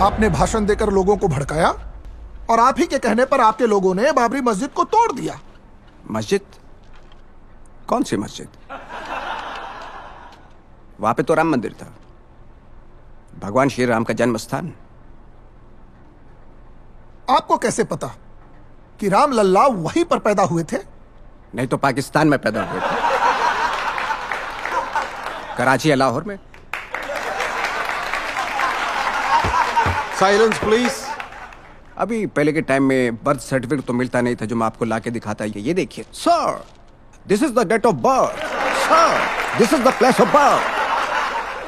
आपने भाषण देकर लोगों को भड़काया और आप ही के कहने पर आपके लोगों ने बाबरी मस्जिद को तोड़ दिया। मस्जिद? कौन सी मस्जिद? वहां पे तो राम मंदिर था, भगवान श्री राम का जन्म स्थान। आपको कैसे पता कि राम लल्ला वहीं पर पैदा हुए थे? नहीं तो पाकिस्तान में पैदा हुए थे, कराची या लाहौर में। Silence please. अभी पहले के टाइम में बर्थ सर्टिफिकेट तो मिलता नहीं था जो मैं आपको लाके दिखाता। ये देखिए sir, this is the date of birth, sir this is the place of birth.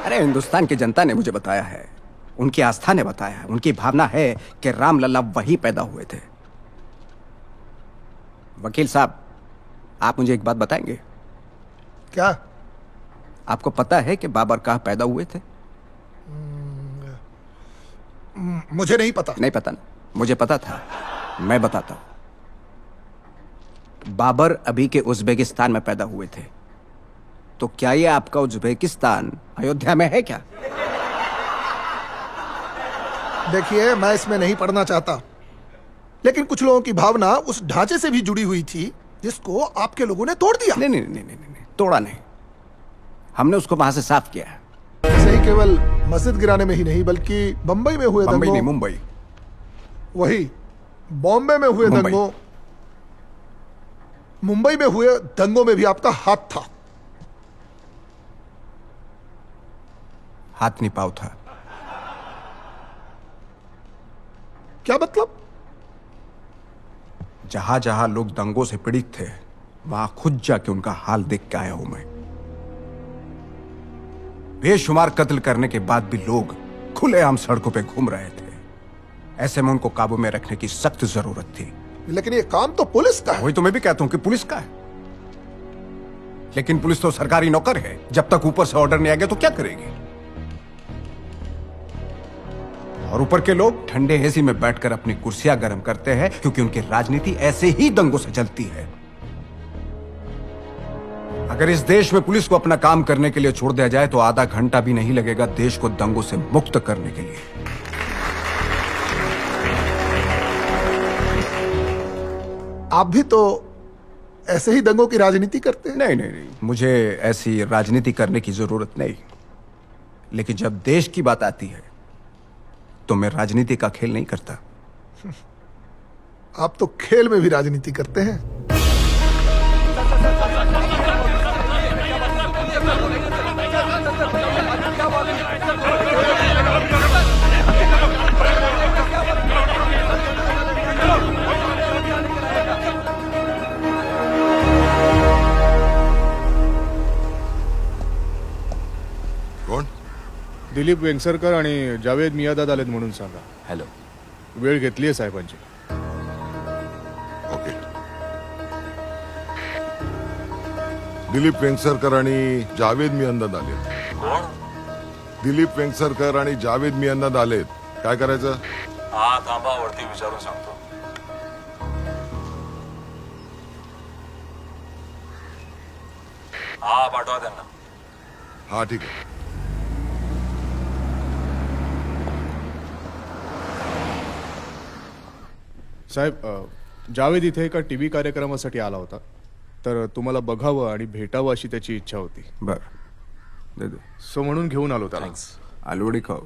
अरे हिंदुस्तान की जनता ने मुझे बताया है, उनकी आस्था ने बताया है, उनकी भावना है कि राम लल्ला वहीं पैदा हुए थे। वकील साहब, आप मुझे एक बात बताएंगे? क्या? आपको पता है कि बाबर कहाँ पैदा हुए थे? मुझे नहीं पता। नहीं पता ना? मुझे पता था, मैं बताता हूं। बाबर अभी के उज्बेकिस्तान में पैदा हुए थे। तो क्या ये आपका उज्बेकिस्तान अयोध्या में है क्या? देखिए, मैं इसमें नहीं पढ़ना चाहता, लेकिन कुछ लोगों की भावना उस ढांचे से भी जुड़ी हुई थी जिसको आपके लोगों ने तोड़ दिया। नहीं नहीं नहीं नहीं नहीं, तोड़ा नहीं, हमने उसको वहां से साफ किया है। ऐसे ही केवल मस्जिद गिराने में ही नहीं, बल्कि बंबई में हुए बंबई दंगों, नहीं, मुंबई। वही बॉम्बे में हुए मुंबई। दंगों, मुंबई में हुए दंगों में भी आपका हाथ था। हाथ नहीं पाँव था। क्या मतलब? जहां जहां लोग दंगों से पीड़ित थे, वहां खुद जाके उनका हाल देख के आया हूं मैं। बेशुमार कत्ल करने के बाद भी लोग खुलेआम सड़कों पे घूम रहे थे। ऐसे में उनको काबू में रखने की सख्त जरूरत थी। लेकिन ये काम तो पुलिस का है। वही तो मैं भी कहता हूं कि पुलिस का है, लेकिन पुलिस तो सरकारी नौकर है। जब तक ऊपर से ऑर्डर नहीं आ गया तो क्या करेगी? और ऊपर के लोग ठंडे एसी में बैठकर अपनी कुर्सियां गर्म करते हैं, क्योंकि उनकी राजनीति ऐसे ही दंगों से चलती है। अगर इस देश में पुलिस को अपना काम करने के लिए छोड़ दिया जाए तो आधा घंटा भी नहीं लगेगा देश को दंगों से मुक्त करने के लिए। आप भी तो ऐसे ही दंगों की राजनीति करते हैं। नहीं नहीं नहीं, मुझे ऐसी राजनीति करने की जरूरत नहीं, लेकिन जब देश की बात आती है तो मैं राजनीति का खेल नहीं करता। आप तो खेल में भी राजनीति करते हैं। कोण? दिलीप वेंगसरकर आणि जावेद मियादाद आलेत म्हणून सांगा. हॅलो. वेळ घेतली आहे साहेबांची. ओके. दिलीप वेंगसरकर आणि जावेद मियांदाद आलेत. कोण? दिलीप वेंगसरकर आणि जावेद मियांदाद आलेत. काय करायचं? हा थांबा, वरती विचारून सांगतो. हा पाठवा त्यांना. हा ठीक आहे. साहेब, जावेद इथे एका टीव्ही कार्यक्रमासाठी आला होता, तर तुम्हाला बघावं आणि भेटावं अशी त्याची इच्छा होती. बर, दे दे. सो म्हणून घेऊन आलो त्याला. थँक्स. आलूड़ी खाओ,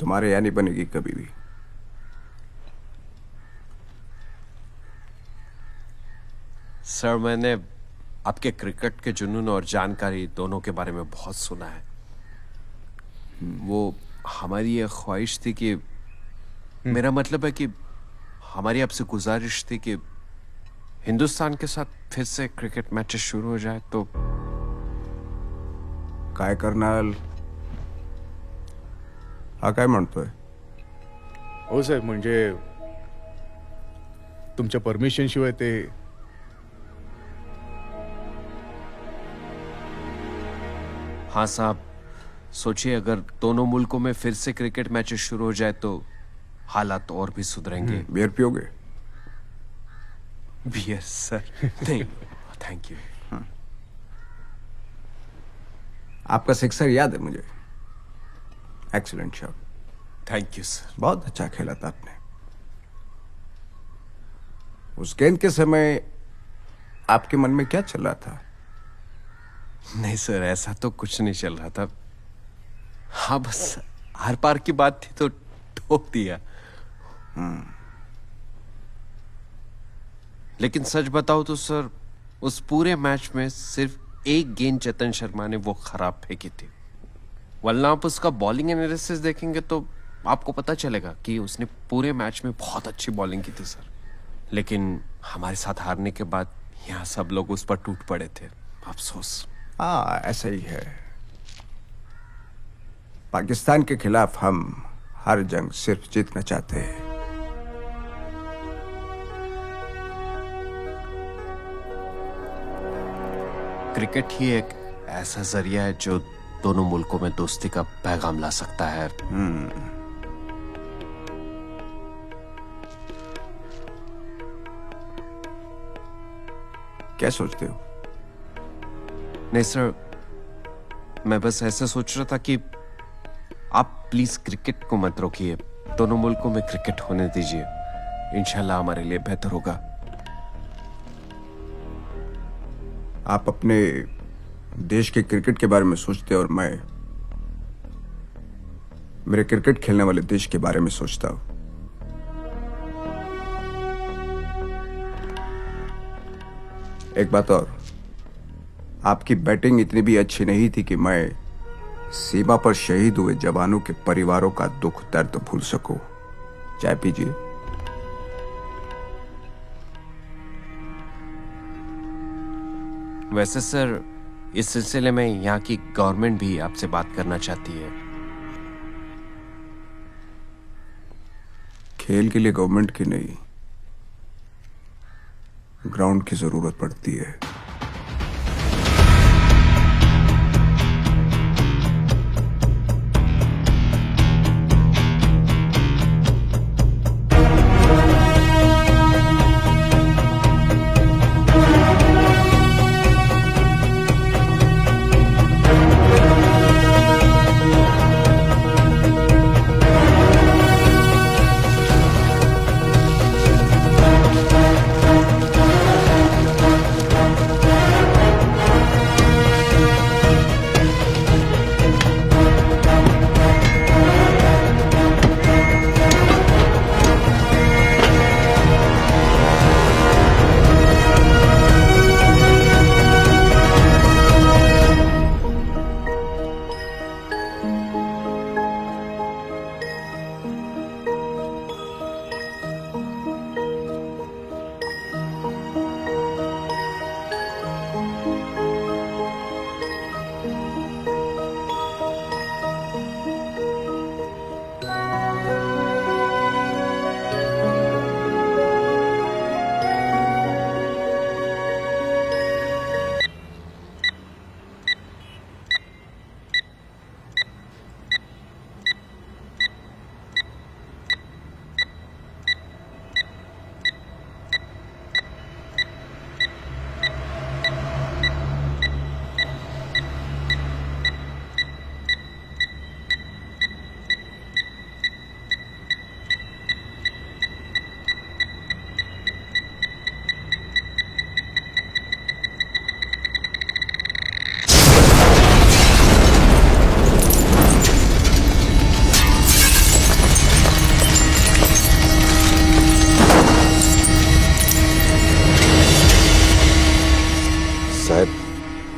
तुम्हारे यहाँ नहीं बनेगी कभी भी। सर, मैंने आपके क्रिकेट के जुनून और जानकारी दोनों के बारे में बहुत सुना है. वो हमारी ये ख्वाहिश थी कि, मेरा मतलब है कि हमारी आपसे गुजारिश थी कि हिंदुस्तान के साथ फिर से क्रिकेट मैचेस शुरू हो जाए तो. काय कर्नल, हा काय म्हणतोय? हो साहेब, म्हणजे तुमच्या परमिशन शिवाय ते. हाँ साहब, सोचिए अगर दोनों मुल्कों में फिर से क्रिकेट मैचेस शुरू हो जाए तो हालात और भी सुधरेंगे. बियर पियोगे? Beer sir? नहीं, थैंक यू. आपका सिक्सर याद है मुझे, excellent shot. Thank you sir. बहुत अच्छा खेला था आपने। उस गेंद के समय आपके मन में क्या चल रहा था? नहीं सर, ऐसा तो कुछ नहीं चल रहा था। हाँ, बस हर पार की बात थी तो ठोक दिया। लेकिन सच बताओ तो सर, उस पूरे मैच में सिर्फ एक गेंद चेतन शर्मा ने वो खराब फेंकी थी। वरना आप उसका बॉलिंग एनालिसिस देखेंगे तो आपको पता चलेगा कि उसने पूरे मैच में बहुत अच्छी बॉलिंग की थी सर। लेकिन हमारे साथ हारने के बाद यहाँ सब लोग उस पर टूट पड़े थे। अफसोस। हाँ, ऐसा ही है। पाकिस्तान के खिलाफ हम हर जंग सिर्फ जीतना चाहते हैं। क्रिकेट ही एक ऐसा जरिया है जो दोनों मुल्कों में दोस्ती का पैगाम ला सकता है। क्या सोचते हो? नहीं सर, मैं बस ऐसा सोच रहा था कि आप प्लीज क्रिकेट को मत रोकिए। दोनों मुल्कों में क्रिकेट होने दीजिए। इंशाल्लाह हमारे लिए बेहतर होगा। आप अपने देश के क्रिकेट के बारे में सोचते और मैं मेरे क्रिकेट खेलने वाले देश के बारे में सोचता हूं। एक बात और, आपकी बैटिंग इतनी भी अच्छी नहीं थी कि मैं सीमा पर शहीद हुए जवानों के परिवारों का दुख दर्द भूल सकूं। चाय पीजिए। वैसे सर, इस सिलसिले में यहाँ की गवर्नमेंट भी आपसे बात करना चाहती है। खेल के लिए गवर्नमेंट की नहीं, ग्राउंड की जरूरत पड़ती है।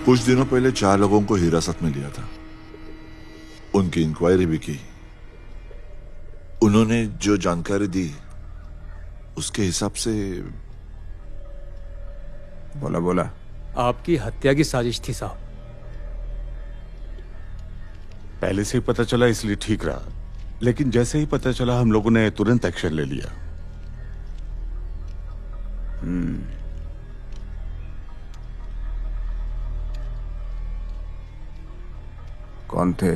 कुछ दिनों पहले 4 लोगों को हिरासत में लिया था। उनकी इंक्वायरी भी की। उन्होंने जो जानकारी दी उसके हिसाब से बोला बोला। आपकी हत्या की साजिश थी साहब। पहले से ही पता चला इसलिए ठीक रहा, लेकिन जैसे ही पता चला हम लोगों ने तुरंत एक्शन ले लिया। कौन थे?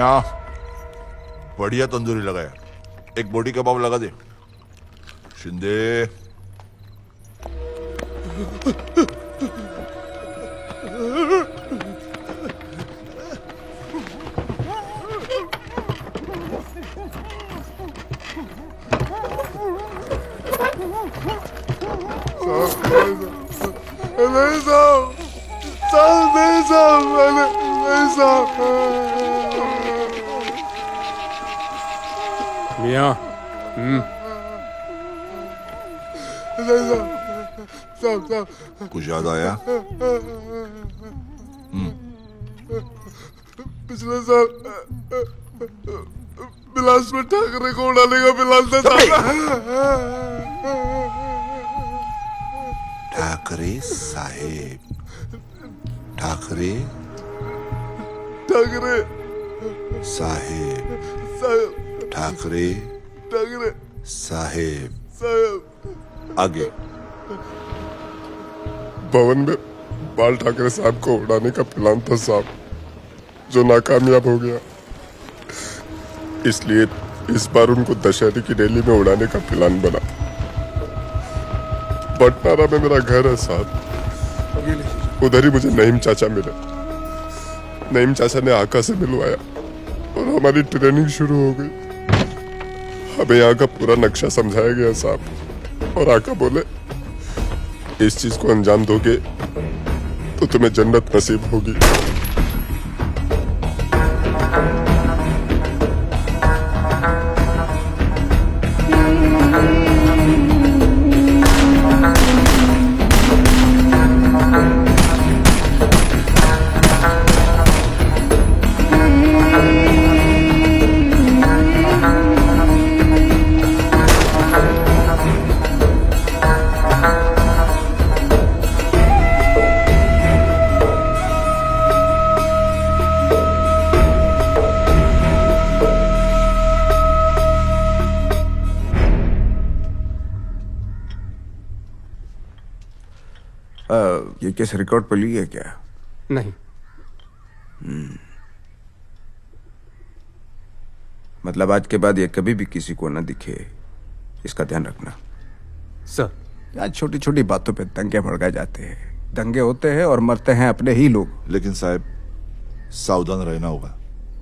मियाँ बढ़िया तंदूरी लगाया, एक बोटी कबाब लगा दे। शिंदे मियाँ कुछ याद आया? पिछले साल बिलास में ठाकरे को उड़ाने का प्लान था ठाकरे साहेब, ठाकरे ठाकरे साहेब, साहब ठाकरे ठाकरे साहेब। साहब आगे। भवन में बाल ठाकरे साहब को उड़ाने का प्लान था साहब, जो नाकामयाब हो गया। इसलिए इस बार उनको दशहरे की रैली में उड़ाने का प्लान बना। बटनारा में मेरा घर है साहब, उधर ही मुझे नईम चाचा मिले। नईम चाचा ने आका से मिलवाया और हमारी ट्रेनिंग शुरू हो गई। हमें यहाँ का पूरा नक्शा समझाया गया साहब, और आका बोले इस चीज को अंजाम दोगे तो तुम्हें जन्नत नसीब होगी। ये केस रिकॉर्ड पे ली है क्या? नहीं। मतलब आज के बाद ये कभी भी किसी को न दिखे, इसका ध्यान रखना। सर यार छोटी छोटी बातों पे दंगे भड़काए जाते हैं। दंगे होते हैं और मरते हैं अपने ही लोग। लेकिन साहब सावधान रहना होगा।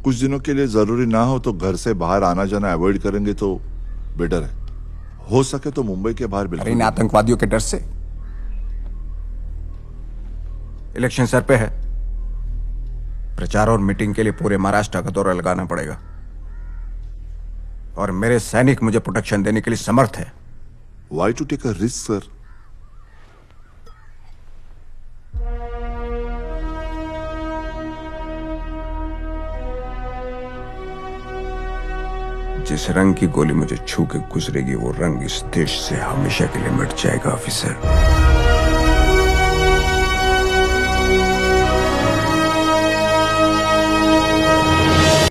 कुछ दिनों के लिए जरूरी ना हो तो घर से बाहर आना जाना अवॉइड करेंगे तो बेटर है। हो सके तो मुंबई के बाहर अरे इन बिल्कुल। आतंकवादियों के डर से। इलेक्शन सर पे है, प्रचार और मीटिंग के लिए पूरे महाराष्ट्र का दौरा लगाना पड़ेगा, और मेरे सैनिक मुझे प्रोटेक्शन देने के लिए समर्थ है। Why to take a risk, sir? जिस रंग की गोली मुझे छू के गुजरेगी वो रंग इस देश से हमेशा के लिए मिट जाएगा ऑफिसर।